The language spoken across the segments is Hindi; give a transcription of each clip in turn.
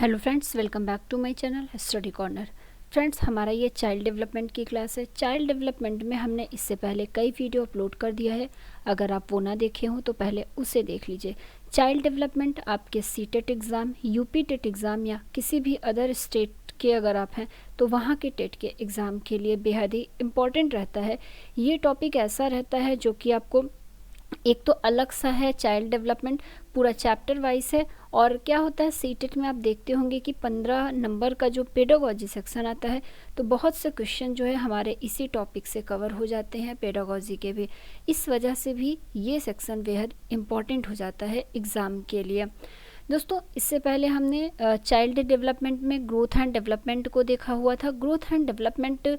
Hello friends, welcome back to my channel study corner. Friends, हमारा ये चाइल्ड डेवलपमेंट की क्लास है। चाइल्ड डेवलपमेंट में हमने इससे पहले कई वीडियो अपलोड कर दिया है। अगर आप वो ना देखे हों तो पहले उसे देख लीजिए। चाइल्ड डेवलपमेंट आपके CTET exam, UP TET exam या किसी भी अदर स्टेट के अगर आप हैं तो वहाँ के टेट के एग्ज़ाम के लिए बेहद ही इम्पॉर्टेंट रहता है। ये टॉपिक ऐसा रहता है जो कि आपको एक तो अलग सा है। चाइल्ड डेवलपमेंट पूरा चैप्टर वाइज है। और क्या होता है, सीटेट में आप देखते होंगे कि 15 नंबर का जो पेडागोजी सेक्शन आता है तो बहुत से क्वेश्चन जो है हमारे इसी टॉपिक से कवर हो जाते हैं, पेडागोजी के भी। इस वजह से भी ये सेक्शन बेहद इम्पॉर्टेंट हो जाता है एग्ज़ाम के लिए। दोस्तों, इससे पहले हमने चाइल्ड डेवलपमेंट में ग्रोथ एंड डेवलपमेंट को देखा हुआ था। ग्रोथ एंड डेवलपमेंट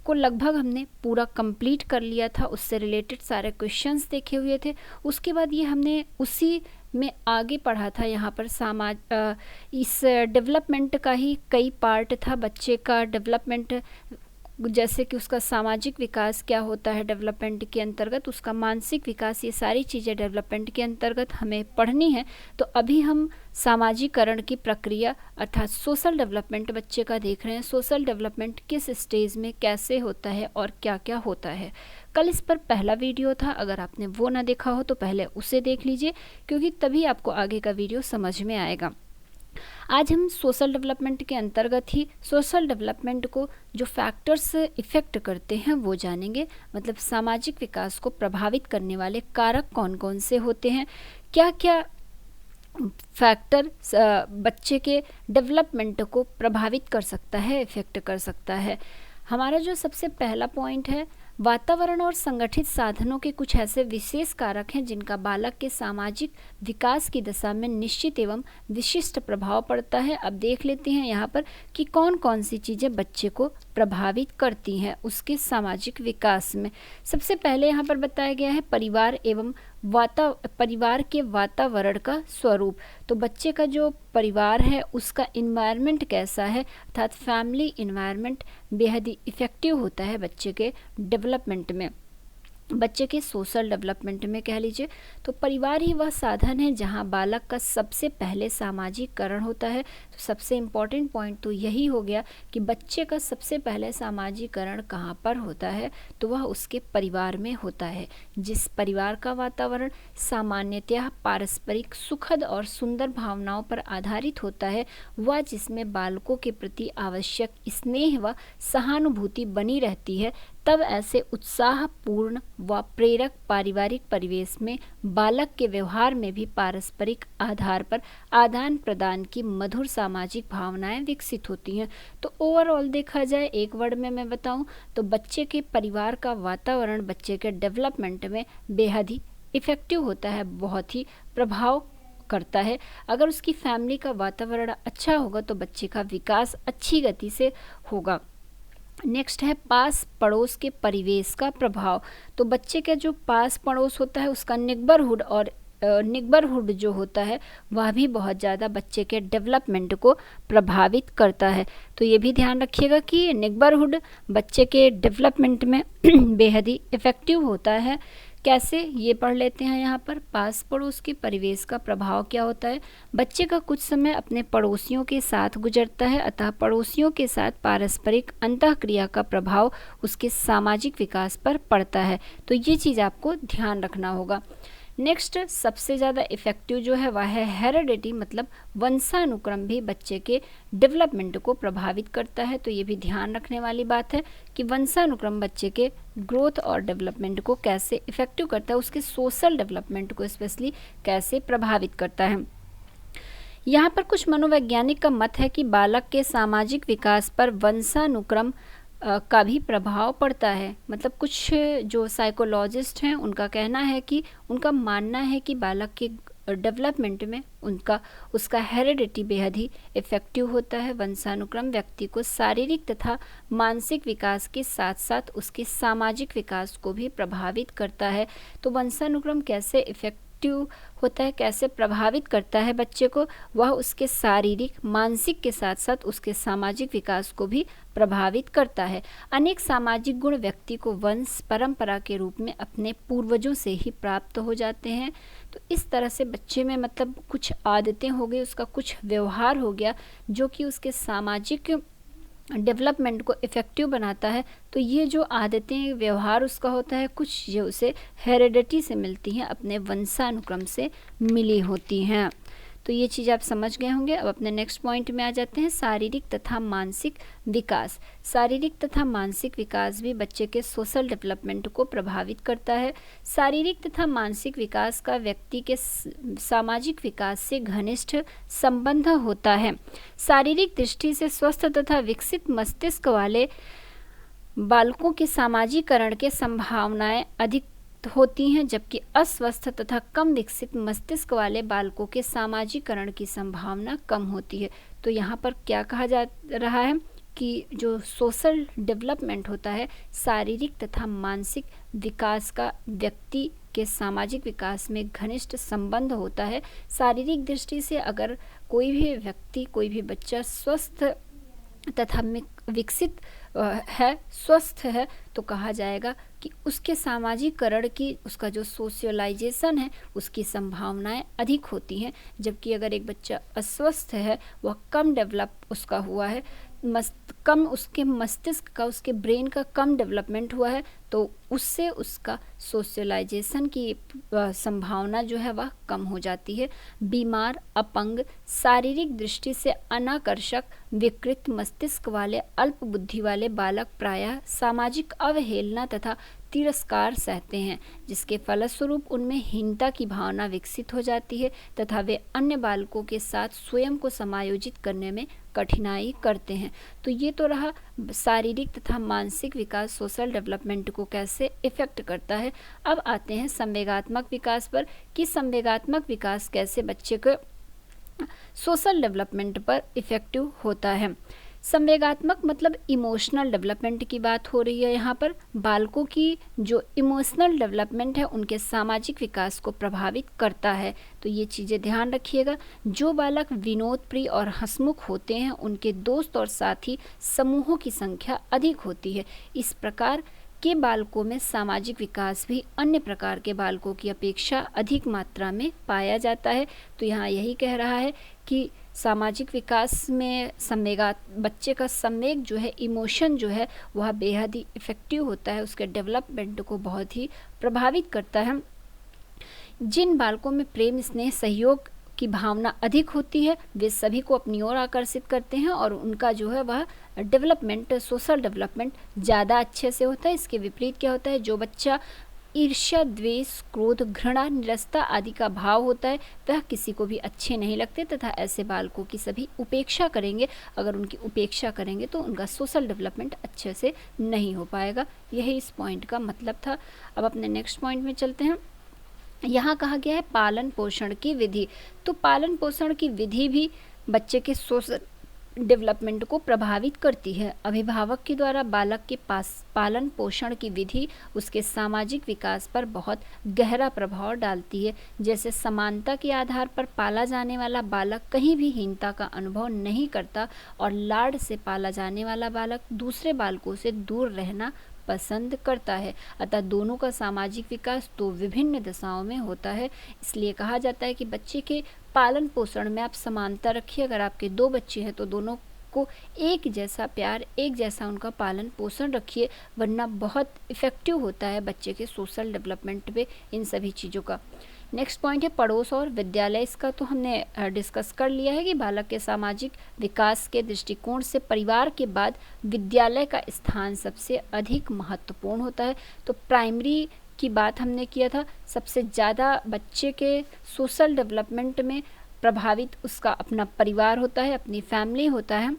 को लगभग हमने पूरा कंप्लीट कर लिया था, उससे रिलेटेड सारे क्वेश्चंस देखे हुए थे। उसके बाद ये हमने उसी में आगे पढ़ा था। यहाँ पर इस डेवलपमेंट का ही कई पार्ट था। बच्चे का डेवलपमेंट, जैसे कि उसका सामाजिक विकास क्या होता है डेवलपमेंट के अंतर्गत, उसका मानसिक विकास, ये सारी चीज़ें डेवलपमेंट के अंतर्गत हमें पढ़नी है। तो अभी हम सामाजिकरण की प्रक्रिया अर्थात सोशल डेवलपमेंट बच्चे का देख रहे हैं। सोशल डेवलपमेंट किस स्टेज में कैसे होता है और क्या क्या होता है। कल इस पर पहला वीडियो था, अगर आपने वो ना देखा हो तो पहले उसे देख लीजिए, क्योंकि तभी आपको आगे का वीडियो समझ में आएगा। आज हम सोशल डेवलपमेंट के अंतर्गत ही सोशल डेवलपमेंट को जो फैक्टर्स इफ़ेक्ट करते हैं वो जानेंगे। मतलब सामाजिक विकास को प्रभावित करने वाले कारक कौन कौन से होते हैं, क्या क्या फैक्टर बच्चे के डेवलपमेंट को प्रभावित कर सकता है, इफ़ेक्ट कर सकता है। हमारा जो सबसे पहला पॉइंट है, वातावरण और संगठित साधनों के कुछ ऐसे विशेष कारक हैं जिनका बालक के सामाजिक विकास की दशा में निश्चित एवं विशिष्ट प्रभाव पड़ता है। अब देख लेते हैं यहाँ पर कि कौन कौन सी चीज़ें बच्चे को प्रभावित करती हैं उसके सामाजिक विकास में। सबसे पहले यहाँ पर बताया गया है परिवार एवं परिवार के वातावरण का स्वरूप। तो बच्चे का जो परिवार है उसका इन्वायरमेंट कैसा है, अर्थात फैमिली इन्वायरमेंट बेहद ही इफ़ेक्टिव होता है बच्चे के डेवलपमेंट में, बच्चे के सोशल डेवलपमेंट में कह लीजिए। तो परिवार ही वह साधन है जहां बालक का सबसे पहले सामाजिकरण होता है। तो सबसे इम्पॉर्टेंट पॉइंट तो यही हो गया कि बच्चे का सबसे पहले सामाजिकरण कहां पर होता है, तो वह उसके परिवार में होता है। जिस परिवार का वातावरण सामान्यतः पारस्परिक सुखद और सुंदर भावनाओं पर आधारित होता है, वह जिसमें बालकों के प्रति आवश्यक स्नेह व सहानुभूति बनी रहती है, तब ऐसे उत्साहपूर्ण व प्रेरक पारिवारिक परिवेश में बालक के व्यवहार में भी पारस्परिक आधार पर आदान प्रदान की मधुर सामाजिक भावनाएं विकसित होती हैं। तो ओवरऑल देखा जाए, एक वर्ड में मैं बताऊं तो बच्चे के परिवार का वातावरण बच्चे के डेवलपमेंट में बेहद ही इफ़ेक्टिव होता है, बहुत ही प्रभाव करता है। अगर उसकी फैमिली का वातावरण अच्छा होगा तो बच्चे का विकास अच्छी गति से होगा। नेक्स्ट है पास पड़ोस के परिवेश का प्रभाव। तो बच्चे का जो पास पड़ोस होता है उसका निगबरहुड जो होता है वह भी बहुत ज़्यादा बच्चे के डेवलपमेंट को प्रभावित करता है। तो ये भी ध्यान रखिएगा कि निगबरहुड बच्चे के डेवलपमेंट में बेहद ही इफ़ेक्टिव होता है। कैसे, ये पढ़ लेते हैं यहाँ पर। पास पड़ोस के परिवेश का प्रभाव क्या होता है, बच्चे का कुछ समय अपने पड़ोसियों के साथ गुजरता है, अतः पड़ोसियों के साथ पारस्परिक अंतःक्रिया का प्रभाव उसके सामाजिक विकास पर पड़ता है। तो ये चीज़ आपको ध्यान रखना होगा। नेक्स्ट, सबसे ज़्यादा इफ़ेक्टिव जो है वह है हेरिडिटी, मतलब वंशानुक्रम भी बच्चे के डेवलपमेंट को प्रभावित करता है। तो ये भी ध्यान रखने वाली बात है कि वंशानुक्रम बच्चे के ग्रोथ और डेवलपमेंट को कैसे इफ़ेक्टिव करता है, उसके सोशल डेवलपमेंट को स्पेशली कैसे प्रभावित करता है। यहाँ पर कुछ मनोवैज्ञानिक का मत है कि बालक के सामाजिक विकास पर वंशानुक्रम का भी प्रभाव पड़ता है। मतलब कुछ जो साइकोलॉजिस्ट हैं उनका कहना है कि उनका मानना है कि बालक के डेवलपमेंट में उसका हेरिडिटी बेहद ही इफ़ेक्टिव होता है। वंशानुक्रम व्यक्ति को शारीरिक तथा मानसिक विकास के साथ साथ उसके सामाजिक विकास को भी प्रभावित करता है। तो वंशानुक्रम कैसे इफ़ेक्टिव होता है, कैसे प्रभावित करता है बच्चे को, वह उसके शारीरिक मानसिक के साथ साथ उसके सामाजिक विकास को भी प्रभावित करता है। अनेक सामाजिक गुण व्यक्ति को वंश परंपरा के रूप में अपने पूर्वजों से ही प्राप्त हो जाते हैं। तो इस तरह से बच्चे में मतलब कुछ आदतें हो गई, उसका कुछ व्यवहार हो गया जो कि उसके सामाजिक डेवलपमेंट को इफ़ेक्टिव बनाता है। तो ये जो आदतें व्यवहार उसका होता है, कुछ ये उसे हेरेडिटी से मिलती हैं, अपने वंशानुक्रम से मिली होती हैं। तो ये चीज़ आप समझ गए होंगे। अब अपने नेक्स्ट पॉइंट में आ जाते हैं, शारीरिक तथा मानसिक विकास। शारीरिक तथा मानसिक विकास भी बच्चे के सोशल डेवलपमेंट को प्रभावित करता है। शारीरिक तथा मानसिक विकास का व्यक्ति के सामाजिक विकास से घनिष्ठ संबंध होता है। शारीरिक दृष्टि से स्वस्थ तथा विकसित मस्तिष्क वाले बालकों के सामाजिकरण के संभावनाएं अधिक होती हैं, जबकि अस्वस्थ तथा कम विकसित मस्तिष्क वाले बालकों के सामाजिकरण की संभावना कम होती है। तो यहाँ पर क्या कहा जा रहा है कि जो सोशल डेवलपमेंट होता है, शारीरिक तथा मानसिक विकास का व्यक्ति के सामाजिक विकास में घनिष्ठ संबंध होता है। शारीरिक दृष्टि से अगर कोई भी व्यक्ति, कोई भी बच्चा स्वस्थ तथा विकसित है, स्वस्थ है, तो कहा जाएगा कि उसके सामाजिकरण की, उसका जो सोशलाइजेशन है, उसकी संभावनाएं अधिक होती हैं। जबकि अगर एक बच्चा अस्वस्थ है, वह कम डेवलप उसका हुआ है, कम उसके मस्तिष्क का, उसके ब्रेन का कम डेवलपमेंट हुआ है, तो उससे उसका सोशलाइजेशन की संभावना जो है वह कम हो जाती है। बीमार, अपंग, शारीरिक दृष्टि से अनाकर्षक, विकृत मस्तिष्क वाले अल्प बुद्धि वाले बालक प्रायः सामाजिक अवहेलना तथा तिरस्कार सहते हैं, जिसके फलस्वरूप उनमें हीनता की भावना विकसित हो जाती है तथा वे अन्य बालकों के साथ स्वयं को समायोजित करने में कठिनाई करते हैं। तो ये तो रहा शारीरिक तथा मानसिक विकास सोशल डेवलपमेंट को कैसे इफ़ेक्ट करता है। अब आते हैं संवेगात्मक विकास पर कि संवेगात्मक विकास कैसे बच्चे को सोशल डेवलपमेंट पर इफ़ेक्टिव होता है। संवेगात्मक मतलब इमोशनल डेवलपमेंट की बात हो रही है। यहाँ पर बालकों की जो इमोशनल डेवलपमेंट है उनके सामाजिक विकास को प्रभावित करता है। तो ये चीज़ें ध्यान रखिएगा। जो बालक विनोद प्रिय और हंसमुख होते हैं उनके दोस्त और साथी समूहों की संख्या अधिक होती है। इस प्रकार के बालकों में सामाजिक विकास भी अन्य प्रकार के बालकों की अपेक्षा अधिक मात्रा में पाया जाता है। तो यहाँ यही कह रहा है कि सामाजिक विकास में बच्चे का संवेग जो है, इमोशन जो है, वह बेहद ही इफ़ेक्टिव होता है, उसके डेवलपमेंट को बहुत ही प्रभावित करता है। जिन बालकों में प्रेम, स्नेह, सहयोग की भावना अधिक होती है वे सभी को अपनी ओर आकर्षित करते हैं और उनका जो है वह डेवलपमेंट, सोशल डेवलपमेंट ज़्यादा अच्छे से होता है। इसके विपरीत क्या होता है, जो बच्चा ईर्ष्या, द्वेष, क्रोध, घृणा, निरस्ता आदि का भाव होता है वह किसी को भी अच्छे नहीं लगते तथा ऐसे बालकों की सभी उपेक्षा करेंगे। अगर उनकी उपेक्षा करेंगे तो उनका सोशल डेवलपमेंट अच्छे से नहीं हो पाएगा। यही इस पॉइंट का मतलब था। अब अपने नेक्स्ट पॉइंट में चलते हैं। यहाँ कहा गया है पालन पोषण की विधि। तो पालन पोषण की विधि भी बच्चे के सोशल डेवलपमेंट को प्रभावित करती है। अभिभावक के द्वारा बालक के पास पालन पोषण की विधि उसके सामाजिक विकास पर बहुत गहरा प्रभाव डालती है। जैसे समानता के आधार पर पाला जाने वाला बालक कहीं भी हीनता का अनुभव नहीं करता और लाड से पाला जाने वाला बालक दूसरे बालकों से दूर रहना पसंद करता है। अतः दोनों का सामाजिक विकास तो विभिन्न दशाओं में होता है। इसलिए कहा जाता है कि बच्चे के पालन पोषण में आप समानता रखिए। अगर आपके 2 बच्चे हैं तो दोनों को एक जैसा प्यार, एक जैसा उनका पालन पोषण रखिए, वरना बहुत इफ़ेक्टिव होता है बच्चे के सोशल डेवलपमेंट पे इन सभी चीज़ों का। नेक्स्ट पॉइंट है पड़ोस और विद्यालय। इसका तो हमने डिस्कस कर लिया है कि बालक के सामाजिक विकास के दृष्टिकोण से परिवार के बाद विद्यालय का स्थान सबसे अधिक महत्वपूर्ण होता है। तो प्राइमरी की बात हमने किया था, सबसे ज़्यादा बच्चे के सोशल डेवलपमेंट में प्रभावित उसका अपना परिवार होता है, अपनी फैमिली होता है।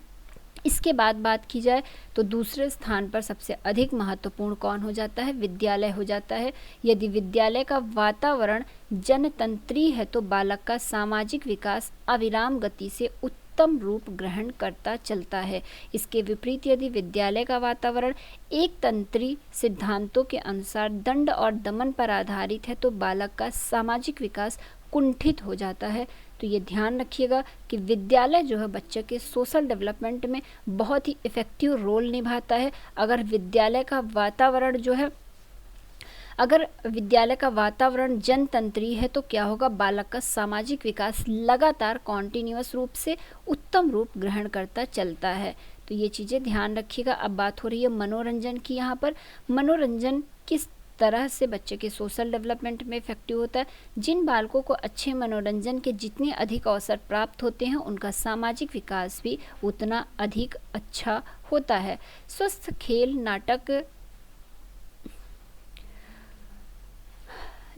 इसके बाद बात की जाए तो दूसरे स्थान पर सबसे अधिक महत्वपूर्ण कौन हो जाता है, विद्यालय हो जाता है। यदि विद्यालय का वातावरण जनतंत्री है तो बालक का सामाजिक विकास अविराम गति से उत्तम रूप ग्रहण करता चलता है। इसके विपरीत यदि विद्यालय का वातावरण एक तंत्री सिद्धांतों के अनुसार दंड और दमन पर आधारित है तो बालक का सामाजिक विकास कुंठित हो जाता है। तो ये ध्यान रखिएगा कि विद्यालय जो है बच्चे के सोशल डेवलपमेंट में बहुत ही इफ़ेक्टिव रोल निभाता है। अगर विद्यालय का वातावरण जो है अगर विद्यालय का वातावरण जनतंत्री है तो क्या होगा, बालक का सामाजिक विकास लगातार कॉन्टिन्यूअस रूप से उत्तम रूप ग्रहण करता चलता है। तो ये चीज़ें ध्यान रखिएगा। अब बात हो रही है मनोरंजन की। यहाँ पर मनोरंजन किस तरह से बच्चे के सोशल डेवलपमेंट में इफेक्टिव होता है। जिन बालकों को अच्छे मनोरंजन के जितने अधिक अवसर प्राप्त होते हैं उनका सामाजिक विकास भी उतना अधिक अच्छा होता है। स्वस्थ खेल नाटक,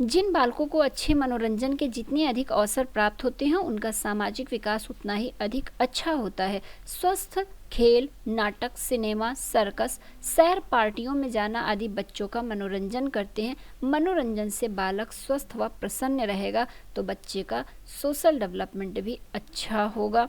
जिन बालकों को अच्छे मनोरंजन के जितने अधिक अवसर प्राप्त होते हैं उनका सामाजिक विकास उतना ही अधिक अच्छा होता है। स्वस्थ खेल नाटक, सिनेमा, सर्कस, सैर, पार्टियों में जाना आदि बच्चों का मनोरंजन करते हैं। मनोरंजन से बालक स्वस्थ व प्रसन्न रहेगा तो बच्चे का सोशल डेवलपमेंट भी अच्छा होगा।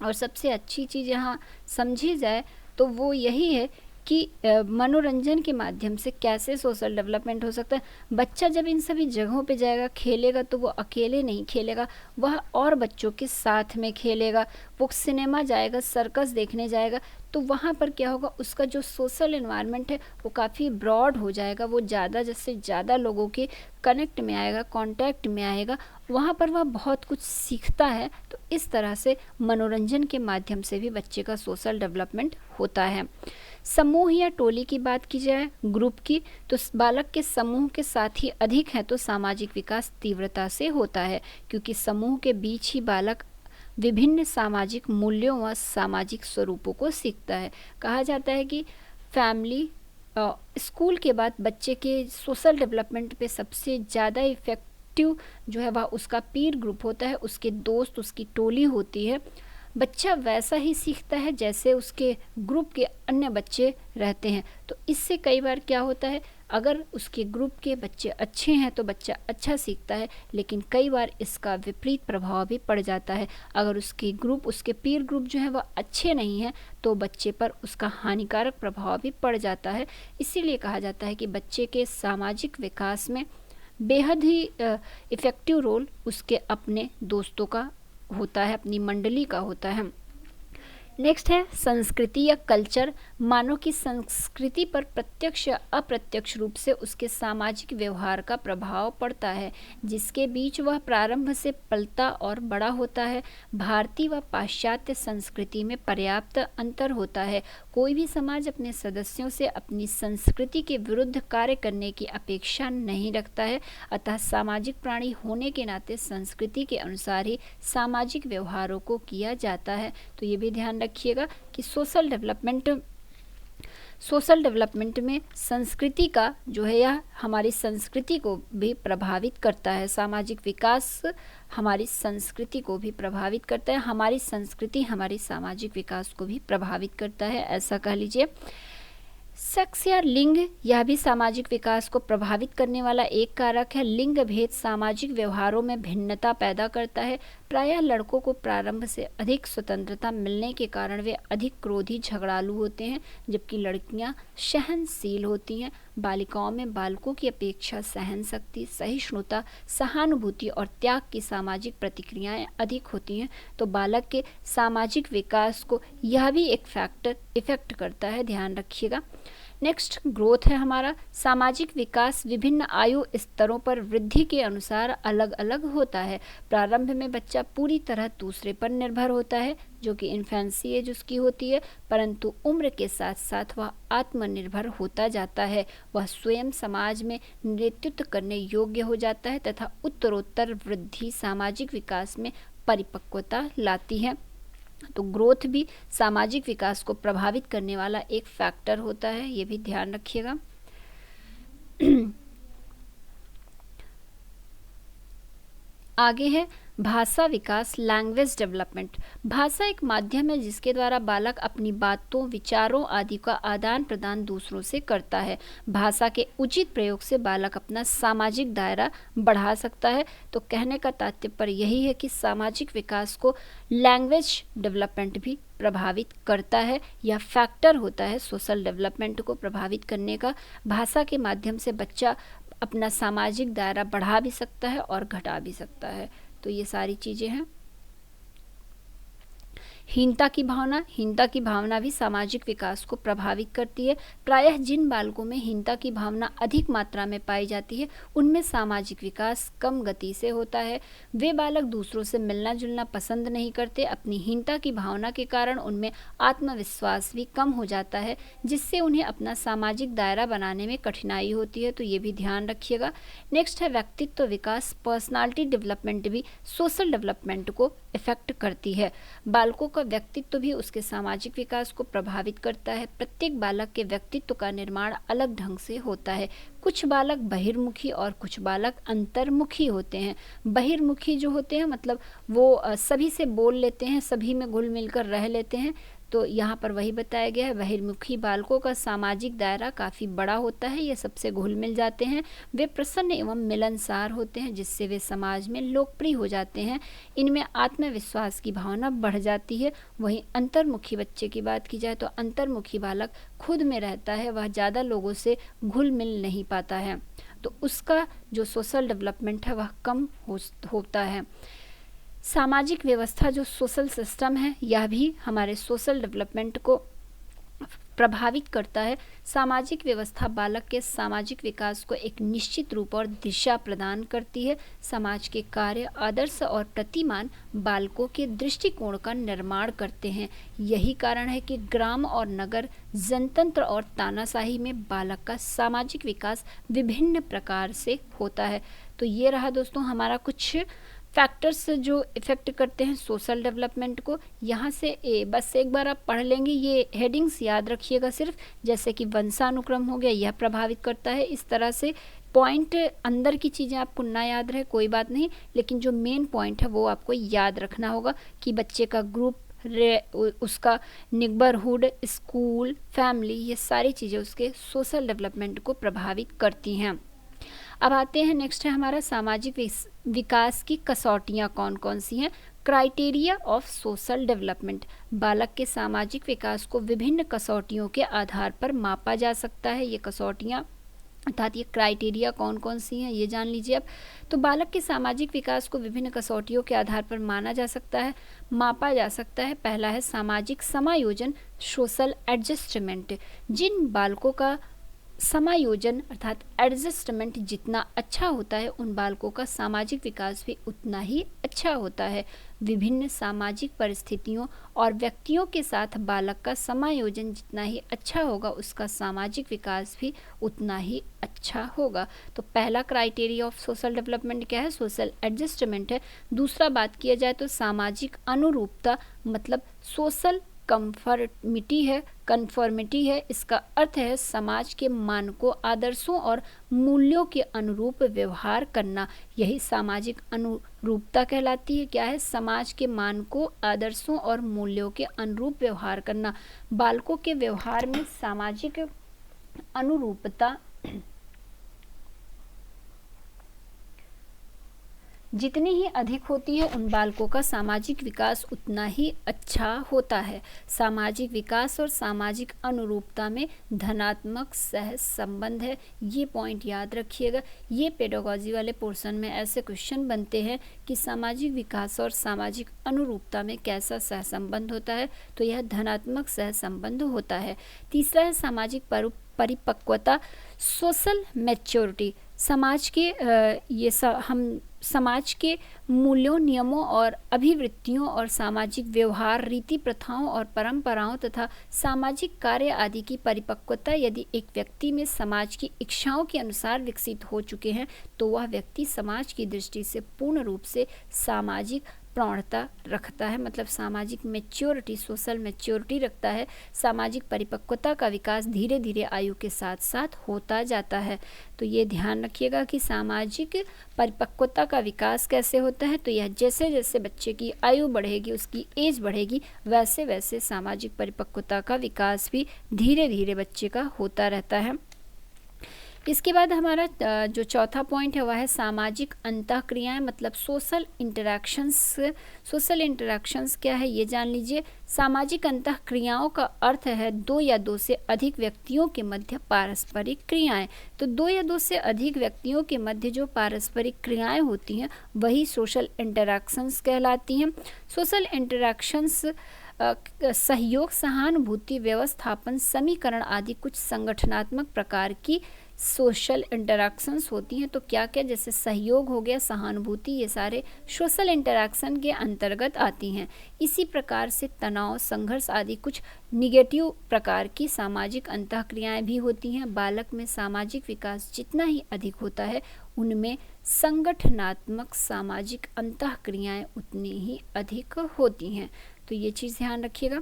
और सबसे अच्छी चीज़ यहाँ समझी जाए तो वो यही है कि मनोरंजन के माध्यम से कैसे सोशल डेवलपमेंट हो सकता है। बच्चा जब इन सभी जगहों पे जाएगा खेलेगा तो वो अकेले नहीं खेलेगा, वह और बच्चों के साथ में खेलेगा। वो सिनेमा जाएगा, सर्कस देखने जाएगा तो वहाँ पर क्या होगा, उसका जो सोशल एनवायरनमेंट है वो काफ़ी ब्रॉड हो जाएगा। वो ज़्यादा से ज़्यादा लोगों के कनेक्ट में आएगा, कांटेक्ट में आएगा, वहाँ पर वह बहुत कुछ सीखता है। तो इस तरह से मनोरंजन के माध्यम से भी बच्चे का सोशल डेवलपमेंट होता है। समूह या टोली की बात की जाए, ग्रुप की, तो बालक के समूह के साथ ही अधिक है तो सामाजिक विकास तीव्रता से होता है, क्योंकि समूह के बीच ही बालक विभिन्न सामाजिक मूल्यों व सामाजिक स्वरूपों को सीखता है। कहा जाता है कि फैमिली स्कूल के बाद बच्चे के सोशल डेवलपमेंट पे सबसे ज़्यादा इफ़ेक्टिव जो है वह उसका पीर ग्रुप होता है, उसके दोस्त, उसकी टोली होती है। बच्चा वैसा ही सीखता है जैसे उसके ग्रुप के अन्य बच्चे रहते हैं। तो इससे कई बार क्या होता है, अगर उसके ग्रुप के बच्चे अच्छे हैं तो बच्चा अच्छा सीखता है, लेकिन कई बार इसका विपरीत प्रभाव भी पड़ जाता है। अगर उसके ग्रुप, उसके पीर ग्रुप जो है वह अच्छे नहीं हैं तो बच्चे पर उसका हानिकारक प्रभाव भी पड़ जाता है। इसीलिए कहा जाता है कि बच्चे के सामाजिक विकास में बेहद ही इफ़ेक्टिव रोल उसके अपने दोस्तों का होता है, अपनी मंडली का होता है। नेक्स्ट है संस्कृति या कल्चर। मानव की संस्कृति पर प्रत्यक्ष या अप्रत्यक्ष रूप से उसके सामाजिक व्यवहार का प्रभाव पड़ता है, जिसके बीच वह प्रारंभ से पलता और बड़ा होता है। भारतीय व पाश्चात्य संस्कृति में पर्याप्त अंतर होता है। कोई भी समाज अपने सदस्यों से अपनी संस्कृति के विरुद्ध कार्य करने की अपेक्षा नहीं रखता है। अतः सामाजिक प्राणी होने के नाते संस्कृति के अनुसार ही सामाजिक व्यवहारों को किया जाता है। तो ये भी ध्यान रखिएगा कि सोशल डेवलपमेंट में संस्कृति का जो है यह हमारी संस्कृति को भी प्रभावित करता है। सामाजिक विकास हमारी संस्कृति को भी प्रभावित करता है, हमारी संस्कृति हमारी सामाजिक विकास को भी प्रभावित करता है, ऐसा कह लीजिए। सेक्स या लिंग, यह भी सामाजिक विकास को प्रभावित करने वाला एक कारक है। लिंग भेद सामाजिक व्यवहारों में भिन्नता पैदा करता है। प्रायः लड़कों को प्रारंभ से अधिक स्वतंत्रता मिलने के कारण वे अधिक क्रोधी, झगड़ालू होते हैं, जबकि लड़कियां सहनशील होती हैं। बालिकाओं में बालकों की अपेक्षा सहन शक्ति, सहिष्णुता, सहानुभूति और त्याग की सामाजिक प्रतिक्रियाएं अधिक होती हैं। तो बालक के सामाजिक विकास को यह भी एक फैक्टर इफेक्ट करता है, ध्यान रखिएगा। नेक्स्ट ग्रोथ है हमारा। सामाजिक विकास विभिन्न आयु स्तरों पर वृद्धि के अनुसार अलग अलग होता है। प्रारंभ में बच्चा पूरी तरह दूसरे पर निर्भर होता है, जो कि इन्फेंसी एज उसकी होती है, परंतु उम्र के साथ साथ वह आत्मनिर्भर होता जाता है। वह स्वयं समाज में नेतृत्व करने योग्य हो जाता है तथा उत्तरोत्तर वृद्धि सामाजिक विकास में परिपक्वता लाती है। तो ग्रोथ भी सामाजिक विकास को प्रभावित करने वाला एक फैक्टर होता है, ये भी ध्यान रखिएगा। आगे है भाषा विकास, लैंग्वेज डेवलपमेंट। भाषा एक माध्यम है जिसके द्वारा बालक अपनी बातों, विचारों आदि का आदान प्रदान दूसरों से करता है। भाषा के उचित प्रयोग से बालक अपना सामाजिक दायरा बढ़ा सकता है। तो कहने का तात्पर्य यही है कि सामाजिक विकास को लैंग्वेज डेवलपमेंट भी प्रभावित करता है, या फैक्टर होता है सोशल डेवलपमेंट को प्रभावित करने का। भाषा के माध्यम से बच्चा अपना सामाजिक दायरा बढ़ा भी सकता है और घटा भी सकता है। तो ये सारी चीज़ें हैं। हीनता की भावना भी सामाजिक विकास को प्रभावित करती है। प्रायः जिन बालकों में हीनता की भावना अधिक मात्रा में पाई जाती है उनमें सामाजिक विकास कम गति से होता है। वे बालक दूसरों से मिलना जुलना पसंद नहीं करते। अपनी हीनता की भावना के कारण उनमें आत्मविश्वास भी कम हो जाता है, जिससे उन्हें अपना सामाजिक दायरा बनाने में कठिनाई होती है। तो ये भी ध्यान रखिएगा। नेक्स्ट है व्यक्तित्व विकास। पर्सनालिटी डेवलपमेंट भी सोशल डेवलपमेंट को इफेक्ट करती है। बालकों का व्यक्तित्व भी उसके सामाजिक विकास को प्रभावित करता है। प्रत्येक बालक के व्यक्तित्व का निर्माण अलग ढंग से होता है। कुछ बालक बहिर्मुखी और कुछ बालक अंतर्मुखी होते हैं। बहिर्मुखी जो होते हैं मतलब वो सभी से बोल लेते हैं, सभी में घुल मिलकर रह लेते हैं। तो यहाँ पर वही बताया गया है। बहिर्मुखी बालकों का सामाजिक दायरा काफ़ी बड़ा होता है, ये सबसे घुल मिल जाते हैं। वे प्रसन्न एवं मिलनसार होते हैं, जिससे वे समाज में लोकप्रिय हो जाते हैं। इनमें आत्मविश्वास की भावना बढ़ जाती है। वहीं अंतर्मुखी बच्चे की बात की जाए तो अंतर्मुखी बालक खुद में रहता है, वह ज़्यादा लोगों से घुल मिल नहीं पाता है, तो उसका जो सोशल डेवलपमेंट है वह कम होता है। सामाजिक व्यवस्था जो सोशल सिस्टम है यह भी हमारे सोशल डेवलपमेंट को प्रभावित करता है। सामाजिक व्यवस्था बालक के सामाजिक विकास को एक निश्चित रूप और दिशा प्रदान करती है। समाज के कार्य, आदर्श और प्रतिमान बालकों के दृष्टिकोण का निर्माण करते हैं। यही कारण है कि ग्राम और नगर, जनतंत्र और तानाशाही में बालक का सामाजिक विकास विभिन्न प्रकार से होता है। तो ये रहा दोस्तों हमारा कुछ फैक्टर्स जो इफ़ेक्ट करते हैं सोशल डेवलपमेंट को। यहाँ से बस एक बार आप पढ़ लेंगे, ये हेडिंग्स याद रखिएगा सिर्फ, जैसे कि वंशानुक्रम हो गया, यह प्रभावित करता है। इस तरह से पॉइंट अंदर की चीज़ें आपको ना याद रहे कोई बात नहीं, लेकिन जो मेन पॉइंट है वो आपको याद रखना होगा कि बच्चे का ग्रुप, उसका नेबरहुड, स्कूल, फैमिली, ये सारी चीज़ें उसके सोशल डेवलपमेंट को प्रभावित करती हैं। अब आते हैं नेक्स्ट है हमारा सामाजिक विकास की कसौटियाँ कौन कौन सी हैं। Criteria of social development. बालक के सामाजिक विकास को विभिन्न कसौटियों के आधार पर मापा जा सकता है। ये कसौटियाँ अर्थात ये क्राइटेरिया कौन कौन सी हैं ये जान लीजिए अब। तो बालक के सामाजिक विकास को विभिन्न कसौटियों के आधार पर माना जा सकता है, मापा जा सकता है। पहला है सामाजिक समायोजन, सोशल एडजस्टमेंट। जिन बालकों का समायोजन अर्थात एडजस्टमेंट जितना अच्छा होता है उन बालकों का सामाजिक विकास भी उतना ही अच्छा होता है। विभिन्न सामाजिक परिस्थितियों और व्यक्तियों के साथ बालक का समायोजन जितना ही अच्छा होगा उसका सामाजिक विकास भी उतना ही अच्छा होगा। तो पहला क्राइटेरिया ऑफ सोशल डेवलपमेंट क्या है, सोशल एडजस्टमेंट है। दूसरा बात किया जाए तो सामाजिक अनुरूपता मतलब सोशल कन्फर्मिटी है। इसका अर्थ है समाज के मानकों, आदर्शों और मूल्यों के अनुरूप व्यवहार करना। यही सामाजिक अनुरूपता कहलाती है। क्या है, समाज के मानकों, आदर्शों और मूल्यों के अनुरूप व्यवहार करना। बालकों के व्यवहार में सामाजिक अनुरूपता जितनी ही अधिक होती है उन बालकों का सामाजिक विकास उतना ही अच्छा होता है। सामाजिक विकास और सामाजिक अनुरूपता में धनात्मक सह संबंध है, ये पॉइंट याद रखिएगा। ये पेडागोजी वाले पोर्शन में ऐसे क्वेश्चन बनते हैं कि सामाजिक विकास और सामाजिक अनुरूपता में कैसा सह संबंध होता है, तो यह धनात्मक सह संबंध होता है। तीसरा है सामाजिक परिपक्वता, सोशल मैच्योरिटी। हम समाज के मूल्यों, नियमों और अभिवृत्तियों और सामाजिक व्यवहार, रीति प्रथाओं और परंपराओं तथा सामाजिक कार्य आदि की परिपक्वता यदि एक व्यक्ति में समाज की इच्छाओं के अनुसार विकसित हो चुके हैं तो वह व्यक्ति समाज की दृष्टि से पूर्ण रूप से सामाजिक प्रौढ़ता रखता है, मतलब सामाजिक मैच्योरिटी, सोशल मैच्योरिटी रखता है। सामाजिक परिपक्वता का विकास धीरे धीरे आयु के साथ साथ होता जाता है। तो ये ध्यान रखिएगा कि सामाजिक परिपक्वता का विकास कैसे होता है, तो यह जैसे जैसे बच्चे की आयु बढ़ेगी, उसकी एज बढ़ेगी, वैसे वैसे सामाजिक परिपक्वता का विकास भी धीरे धीरे बच्चे का होता रहता है। इसके बाद हमारा जो चौथा पॉइंट है वह है सामाजिक अंतःक्रियाएं, मतलब सोशल इंटरैक्शंस। सोशल इंटरैक्शंस क्या है ये जान लीजिए। सामाजिक अंतःक्रियाओं का अर्थ है दो या दो से अधिक व्यक्तियों के मध्य पारस्परिक क्रियाएं। तो दो या दो से अधिक व्यक्तियों के मध्य जो पारस्परिक क्रियाएं होती हैं वही सोशल इंटरैक्शंस कहलाती हैं। सोशल इंटरैक्शंस सहयोग, सहानुभूति, व्यवस्थापन, समीकरण आदि कुछ संगठनात्मक प्रकार की सोशल इंटरैक्शंस होती हैं। तो क्या क्या, जैसे सहयोग हो गया, सहानुभूति, ये सारे सोशल इंटरैक्शन के अंतर्गत आती हैं। इसी प्रकार से तनाव, संघर्ष आदि कुछ निगेटिव प्रकार की सामाजिक अंतःक्रियाएं भी होती हैं। बालक में सामाजिक विकास जितना ही अधिक होता है, उनमें संगठनात्मक सामाजिक अंतःक्रियाएं उतनी ही अधिक होती हैं। तो ये चीज़ ध्यान रखिएगा।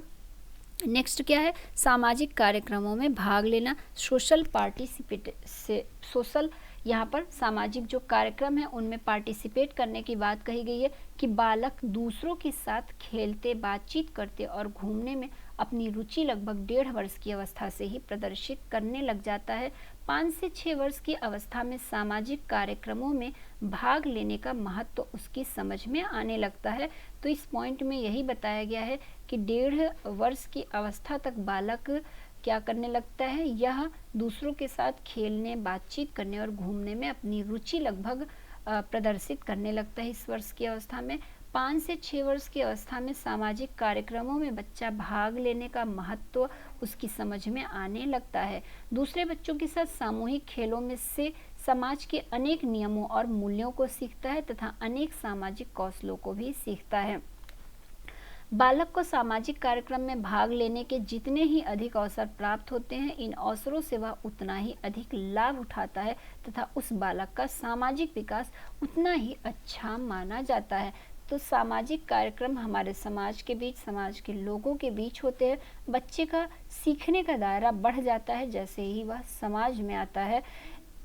नेक्स्ट क्या है, सामाजिक कार्यक्रमों में भाग लेना, सोशल पार्टिसिपेट से सोशल, यहाँ पर सामाजिक जो कार्यक्रम है उनमें पार्टिसिपेट करने की बात कही गई है कि बालक दूसरों के साथ खेलते, बातचीत करते और घूमने में अपनी रुचि लगभग 1.5 वर्ष की अवस्था से ही प्रदर्शित करने लग जाता है। 5 से 6 वर्ष की अवस्था में सामाजिक कार्यक्रमों में भाग लेने का महत्व तो उसकी समझ में आने लगता है। तो इस पॉइंट में यही बताया गया है कि 1.5 वर्ष की अवस्था तक बालक क्या करने लगता है, यह दूसरों के साथ खेलने, बातचीत करने और घूमने में अपनी रुचि लगभग प्रदर्शित करने लगता है। इस वर्ष की अवस्था में 5 से 6 वर्ष की अवस्था में सामाजिक कार्यक्रमों में बच्चा भाग लेने का महत्व उसकी समझ में आने लगता है। दूसरे बच्चों के साथ सामूहिक खेलों में से समाज के अनेक नियमों और मूल्यों को सीखता है तथा अनेक सामाजिक कौशलों को भी सीखता है। बालक को सामाजिक कार्यक्रम में भाग लेने के जितने ही अधिक अवसर प्राप्त होते हैं, इन अवसरों से वह उतना ही अधिक लाभ उठाता है तथा उस बालक का सामाजिक विकास उतना ही अच्छा माना जाता है। तो सामाजिक कार्यक्रम हमारे समाज के बीच, समाज के लोगों के बीच होते हैं। बच्चे का सीखने का दायरा बढ़ जाता है जैसे ही वह समाज में आता है,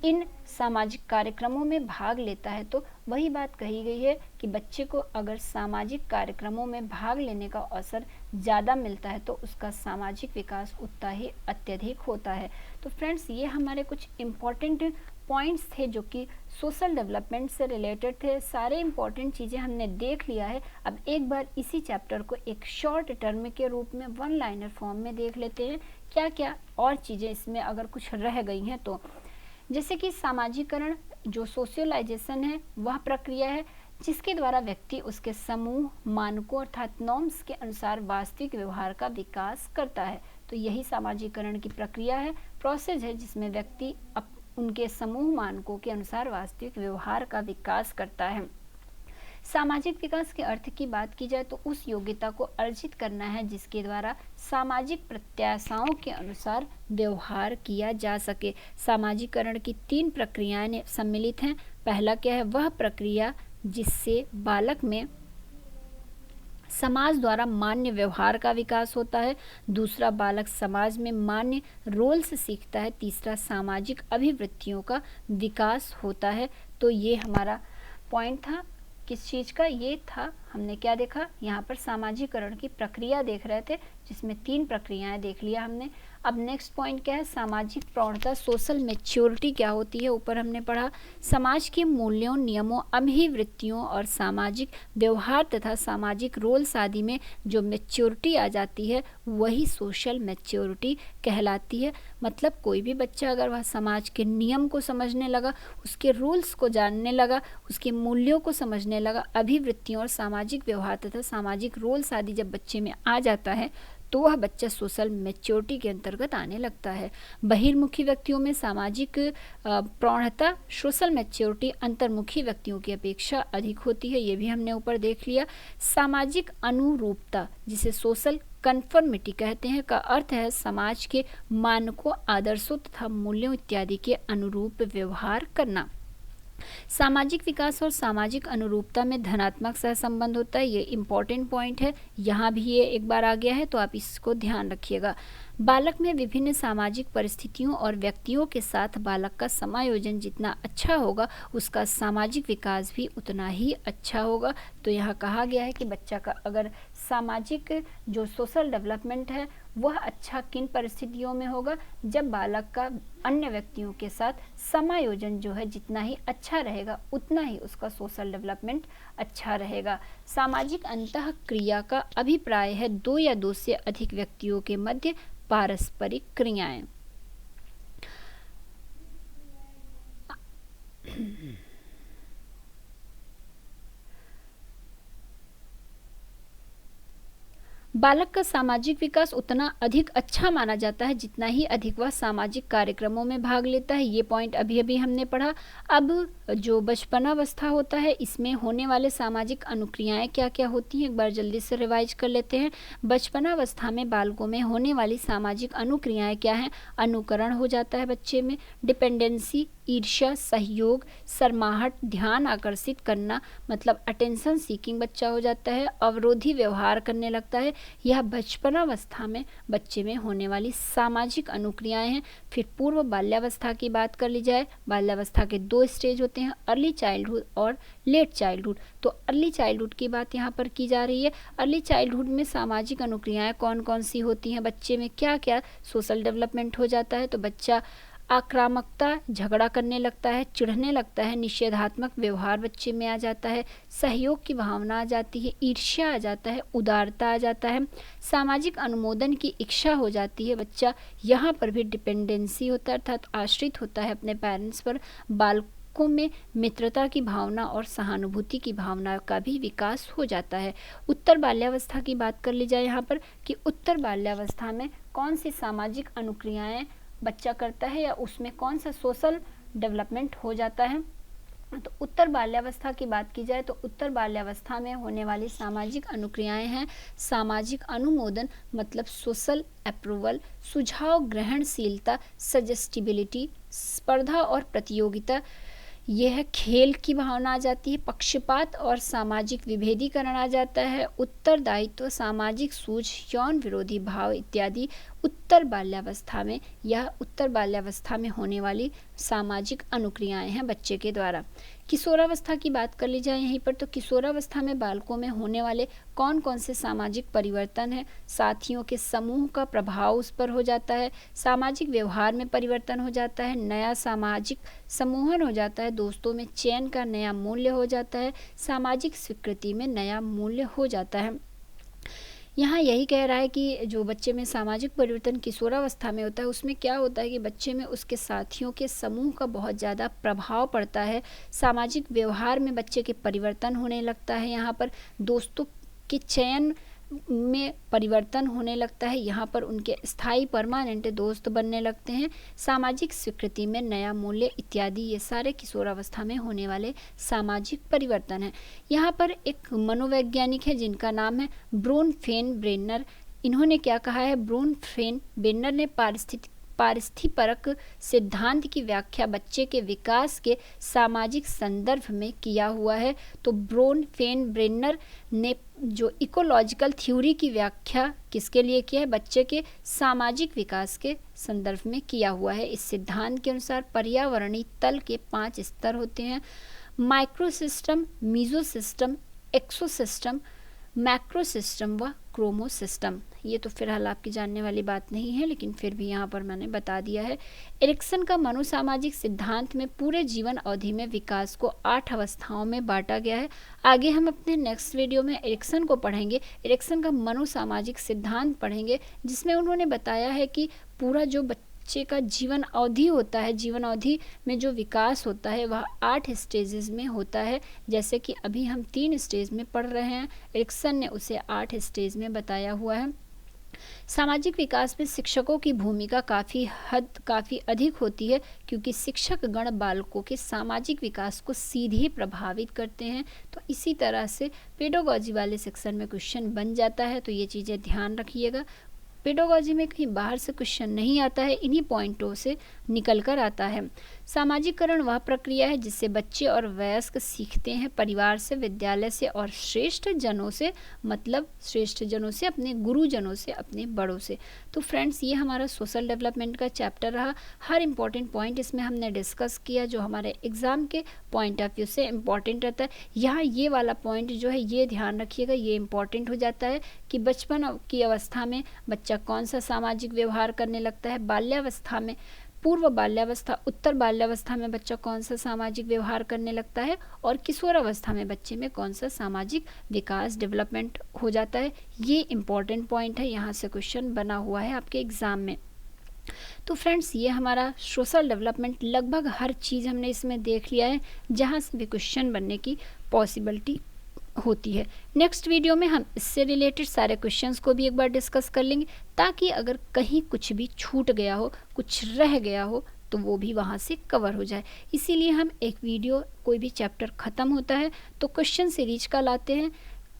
इन सामाजिक कार्यक्रमों में भाग लेता है। तो वही बात कही गई है कि बच्चे को अगर सामाजिक कार्यक्रमों में भाग लेने का अवसर ज़्यादा मिलता है तो उसका सामाजिक विकास उतना ही अत्यधिक होता है। तो फ्रेंड्स, ये हमारे कुछ इम्पॉर्टेंट पॉइंट्स थे जो कि सोशल डेवलपमेंट से रिलेटेड थे। सारे इम्पॉर्टेंट चीज़ें हमने देख लिया है। अब एक बार इसी चैप्टर को एक शॉर्ट टर्म के रूप में 1 लाइनर फॉर्म में देख लेते हैं, क्या क्या और चीज़ें इसमें अगर कुछ रह गई हैं तो। जैसे कि सामाजिकरण जो सोशलाइजेशन है वह प्रक्रिया है जिसके द्वारा व्यक्ति उसके समूह, मानकों अर्थात नॉर्म्स के अनुसार वास्तविक व्यवहार का विकास करता है। तो यही सामाजिकरण की प्रक्रिया है, प्रोसेस है, जिसमें व्यक्ति उनके समूह मानकों के अनुसार वास्तविक व्यवहार का विकास करता है। सामाजिक विकास के अर्थ की बात की जाए तो उस योग्यता को अर्जित करना है जिसके द्वारा सामाजिक प्रत्याशाओं के अनुसार व्यवहार किया जा सके। सामाजिकरण की 3 प्रक्रियाएं सम्मिलित हैं। पहला क्या है, वह प्रक्रिया जिससे बालक में समाज द्वारा मान्य व्यवहार का विकास होता है। दूसरा, बालक समाज में मान्य रोल्स सीखता है। तीसरा, सामाजिक अभिवृत्तियों का विकास होता है। तो ये हमारा पॉइंट था किस चीज़ का, ये था हमने क्या देखा, यहाँ पर सामाजिकरण की प्रक्रिया देख रहे थे जिसमें 3 प्रक्रियाएं देख लिया हमने। अब नेक्स्ट पॉइंट क्या है, सामाजिक प्रौढ़ता, सोशल मैच्योरिटी क्या होती है। ऊपर हमने पढ़ा समाज के मूल्यों, नियमों, अभिवृत्तियों और सामाजिक व्यवहार तथा सामाजिक रोल्स आदि में जो मैच्योरिटी आ जाती है वही सोशल मैच्योरिटी कहलाती है। मतलब कोई भी बच्चा अगर वह समाज के नियम को समझने लगा, उसके रूल्स को जानने लगा, उसके मूल्यों को समझने लगा, अभिवृत्तियों और सामाजिक व्यवहार तथा सामाजिक रोल्स आदि जब बच्चे में आ जाता है तो वह बच्चा सोशल मैच्योरिटी के अंतर्गत आने लगता है। बहिर्मुखी व्यक्तियों में सामाजिक प्रौढ़ता, सोशल मैच्योरिटी अंतर्मुखी व्यक्तियों की अपेक्षा अधिक होती है, ये भी हमने ऊपर देख लिया। सामाजिक अनुरूपता जिसे सोशल कन्फर्मिटी कहते हैं का अर्थ है समाज के मानकों, आदर्शों तथा मूल्यों इत्यादि के अनुरूप व्यवहार करना। सामाजिक विकास और सामाजिक अनुरूपता में धनात्मक सहसंबंध होता है, ये इम्पॉर्टेंट पॉइंट है, यहाँ भी ये एक बार आ गया है तो आप इसको ध्यान रखिएगा। बालक में विभिन्न सामाजिक परिस्थितियों और व्यक्तियों के साथ बालक का समायोजन जितना अच्छा होगा उसका सामाजिक विकास भी उतना ही अच्छा होगा। तो यहाँ कहा गया है कि बच्चा का अगर सामाजिक जो सोशल डेवलपमेंट है वह अच्छा किन परिस्थितियों में होगा, जब बालक का अन्य व्यक्तियों के साथ समायोजन जो है जितना ही अच्छा रहेगा उतना ही उसका सोशल डेवलपमेंट अच्छा रहेगा। सामाजिक अंतःक्रिया का अभिप्राय है 2 या 2 से अधिक व्यक्तियों के मध्य पारस्परिक क्रियाएं। बालक का सामाजिक विकास उतना अधिक अच्छा माना जाता है जितना ही अधिक वह सामाजिक कार्यक्रमों में भाग लेता है। ये पॉइंट अभी अभी हमने पढ़ा। अब जो बचपनावस्था होता है इसमें होने वाले सामाजिक अनुक्रियाएं क्या क्या होती हैं, एक बार जल्दी से रिवाइज कर लेते हैं। बचपनावस्था में बालकों में होने वाली सामाजिक अनुक्रियाएं क्या हैं? अनुकरण हो जाता है बच्चे में, डिपेंडेंसी, ईर्ष्या, सहयोग, शर्माहट, ध्यान आकर्षित करना मतलब अटेंशन सीकिंग बच्चा हो जाता है, अवरोधी व्यवहार करने लगता है। यह बचपनावस्था में बच्चे में होने वाली सामाजिक अनुक्रियाएं हैं। फिर पूर्व बाल्यावस्था की बात कर ली जाए, बाल्यावस्था के 2 स्टेज होते हैं, अर्ली चाइल्डहुड और लेट चाइल्डहुड। तो अर्ली चाइल्डहुड की बात यहाँ पर की जा रही है। अर्ली चाइल्डहुड में सामाजिक अनुक्रियाएं कौन कौन सी होती हैं, बच्चे में क्या क्या सोशल डेवलपमेंट हो जाता है? तो बच्चा आक्रामकता, झगड़ा करने लगता है, चिढ़ने लगता है, निषेधात्मक व्यवहार बच्चे में आ जाता है, सहयोग की भावना आ जाती है, ईर्ष्या आ जाता है, उदारता आ जाता है, सामाजिक अनुमोदन की इच्छा हो जाती है। बच्चा यहाँ पर भी डिपेंडेंसी होता है अर्थात आश्रित होता है अपने पेरेंट्स पर। बालकों में मित्रता की भावना और सहानुभूति की भावना का भी विकास हो जाता है। उत्तर बाल्यावस्था की बात कर ली जाए यहाँ पर कि उत्तर बाल्यावस्था में कौन सी सामाजिक अनुक्रियाएं बच्चा करता है या उसमें कौन सा सोशल डेवलपमेंट हो जाता है। तो उत्तर बाल्यावस्था की बात की जाए तो उत्तर बाल्यावस्था में होने वाली सामाजिक अनुक्रियाएं हैं सामाजिक अनुमोदन मतलब सोशल अप्रूवल, सुझाव ग्रहणशीलता, सजेस्टिबिलिटी, स्पर्धा और प्रतियोगिता, यह खेल की भावना आ जाती है, पक्षपात और सामाजिक विभेदीकरण आ जाता है, उत्तरदायित्व, सामाजिक सूझ, यौन विरोधी भाव इत्यादि उत्तर बाल्यावस्था में यह उत्तर बाल्यावस्था में होने वाली सामाजिक अनुक्रियाएं हैं बच्चे के द्वारा। किशोरावस्था की बात कर ली जाए यहीं पर तो किशोरावस्था में बालकों में होने वाले कौन कौन से सामाजिक परिवर्तन हैं? साथियों के समूह का प्रभाव उस पर हो जाता है, सामाजिक व्यवहार में परिवर्तन हो जाता है, नया सामाजिक समूहन हो जाता है, दोस्तों में चयन का नया मूल्य हो जाता है, सामाजिक स्वीकृति में नया मूल्य हो जाता है। यहाँ यही कह रहा है कि जो बच्चे में सामाजिक परिवर्तन किशोरावस्था में होता है उसमें क्या होता है कि बच्चे में उसके साथियों के समूह का बहुत ज़्यादा प्रभाव पड़ता है, सामाजिक व्यवहार में बच्चे के परिवर्तन होने लगता है, यहाँ पर दोस्तों के चयन में परिवर्तन होने लगता है, यहाँ पर उनके स्थायी परमानेंट दोस्त बनने लगते हैं, सामाजिक स्वीकृति में नया मूल्य इत्यादि ये सारे किशोरावस्था में होने वाले सामाजिक परिवर्तन हैं। यहाँ पर एक मनोवैज्ञानिक है जिनका नाम है ब्रोनफेन-ब्रेनर। इन्होंने क्या कहा है? ब्रोनफेन-ब्रेनर ने पारिस्थितिक सिद्धांत की व्याख्या बच्चे के विकास के सामाजिक संदर्भ में किया हुआ है। तो ब्रोनफेन-ब्रेनर ने जो इकोलॉजिकल थ्योरी की व्याख्या किसके लिए किया है? बच्चे के सामाजिक विकास के संदर्भ में किया हुआ है। इस सिद्धांत के अनुसार पर्यावरणीय तल के 5 स्तर होते हैं, माइक्रोसिस्टम, मीजोसिस्टम, एक्सोसिस्टम, मैक्रोसिस्टम व क्रोमोसिस्टम। ये तो फिलहाल आपकी जानने वाली बात नहीं है लेकिन फिर भी यहाँ पर मैंने बता दिया है। एरिक्सन का मनोसामाजिक सिद्धांत में पूरे जीवन अवधि में विकास को 8 अवस्थाओं में बांटा गया है। आगे हम अपने नेक्स्ट वीडियो में एरिक्सन को पढ़ेंगे, एरिक्सन का मनोसामाजिक सिद्धांत पढ़ेंगे जिसमें उन्होंने बताया है कि पूरा जो बच्चे का जीवन अवधि होता है, जीवन अवधि में जो विकास होता है वह 8 स्टेजेस में होता है। जैसे कि अभी हम 3 स्टेज में पढ़ रहे हैं, एरिक्सन ने उसे 8 स्टेज में बताया हुआ है। सामाजिक विकास में शिक्षकों की भूमिका काफ़ी अधिक होती है क्योंकि शिक्षक गण बालकों के सामाजिक विकास को सीधे प्रभावित करते हैं। तो इसी तरह से पेडागॉजी वाले सेक्शन में क्वेश्चन बन जाता है, तो ये चीज़ें ध्यान रखिएगा। पेडागॉजी में कहीं बाहर से क्वेश्चन नहीं आता है, इन्हीं पॉइंटों से निकल कर आता है। सामाजिकरण वह प्रक्रिया है जिससे बच्चे और वयस्क सीखते हैं परिवार से, विद्यालय से और श्रेष्ठ जनों से, मतलब श्रेष्ठ जनों से, अपने गुरुजनों से, अपने बड़ों से। तो फ्रेंड्स ये हमारा सोशल डेवलपमेंट का चैप्टर रहा। हर इम्पॉर्टेंट पॉइंट इसमें हमने डिस्कस किया जो हमारे एग्ज़ाम के पॉइंट ऑफ व्यू से इम्पॉर्टेंट रहता है। यहाँ ये वाला पॉइंट जो है ये ध्यान रखिएगा, ये इम्पॉर्टेंट हो जाता है कि बचपन की अवस्था में बच्चा कौन सा सामाजिक व्यवहार करने लगता है, बाल्यावस्था में, पूर्व बाल्यावस्था, उत्तर बाल्यावस्था में बच्चा कौन सा सामाजिक व्यवहार करने लगता है और किशोरावस्था में बच्चे में कौन सा सामाजिक विकास डेवलपमेंट हो जाता है। ये इम्पॉर्टेंट पॉइंट है, यहाँ से क्वेश्चन बना हुआ है आपके एग्ज़ाम में। तो फ्रेंड्स ये हमारा सोशल डेवलपमेंट लगभग हर चीज़ हमने इसमें देख लिया है जहाँ से भी क्वेश्चन बनने की पॉसिबिलिटी होती है। नेक्स्ट वीडियो में हम इससे रिलेटेड सारे क्वेश्चंस को भी एक बार डिस्कस कर लेंगे, ताकि अगर कहीं कुछ भी छूट गया हो, कुछ रह गया हो, तो वो भी वहाँ से कवर हो जाए। इसीलिए हम एक वीडियो, कोई भी चैप्टर ख़त्म होता है तो क्वेश्चन सीरीज का लाते हैं,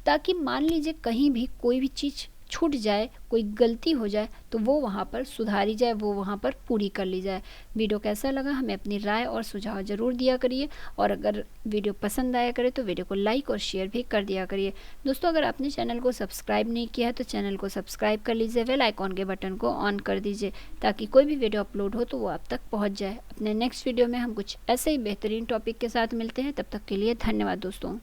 ताकि मान लीजिए कहीं भी कोई भी चीज़ छूट जाए, कोई गलती हो जाए, तो वो वहाँ पर सुधारी जाए, वो वहाँ पर पूरी कर ली जाए। वीडियो कैसा लगा हमें अपनी राय और सुझाव ज़रूर दिया करिए, और अगर वीडियो पसंद आया करे तो वीडियो को लाइक और शेयर भी कर दिया करिए। दोस्तों, अगर आपने चैनल को सब्सक्राइब नहीं किया है तो चैनल को सब्सक्राइब कर लीजिए, बेल आइकॉन के बटन को ऑन कर दीजिए, ताकि कोई भी वीडियो अपलोड हो तो वो आप तक पहुँच जाए। अपने नेक्स्ट वीडियो में हम कुछ ऐसे ही बेहतरीन टॉपिक के साथ मिलते हैं, तब तक के लिए धन्यवाद दोस्तों।